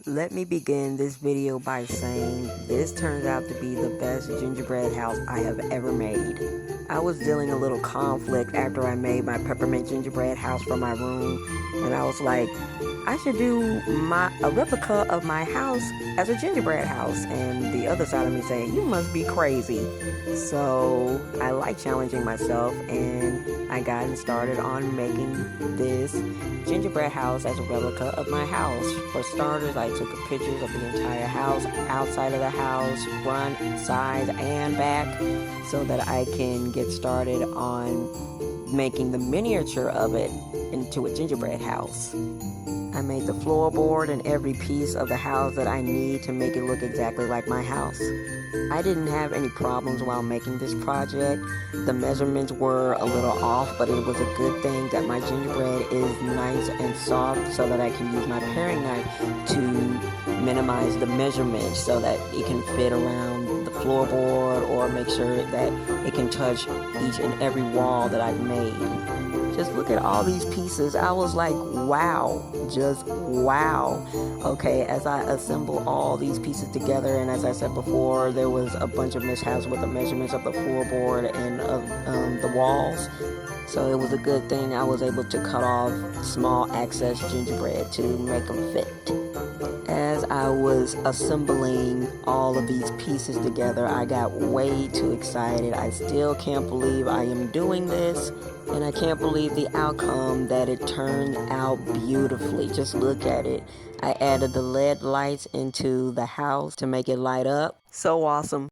Let me begin this video by saying this turns out to be the best gingerbread house I have ever made. I was dealing a little conflict after I made my peppermint gingerbread house for my room, and I was like, I should do a replica of my house as a gingerbread house. And the other side of me saying, you must be crazy. So I like challenging myself, and I got started on making this gingerbread house as a replica of my house. For starters, I took pictures of the entire house, outside of the house, front, sides, and back, so that I can get started on making the miniature of it into a gingerbread house. I made the floorboard and every piece of the house that I need to make it look exactly like my house. I didn't have any problems while making this project. The measurements were a little off, but it was a good thing that my gingerbread is nice and soft, so that I can use my paring knife to minimize the measurements so that it can fit around the floorboard, or make sure that it can touch each and every wall that I've made. Just look at all these pieces. I was like, wow, just wow. Okay, as I assemble all these pieces together, and as I said before, there was a bunch of mishaps with the measurements of the floorboard and of the walls. So it was a good thing I was able to cut off small excess gingerbread to make them fit. As I was assembling all of these pieces together, I got way too excited. I still can't believe I am doing this, and I can't believe the outcome, that it turned out beautifully. Just look at it. I added the LED lights into the house to make it light up. So awesome.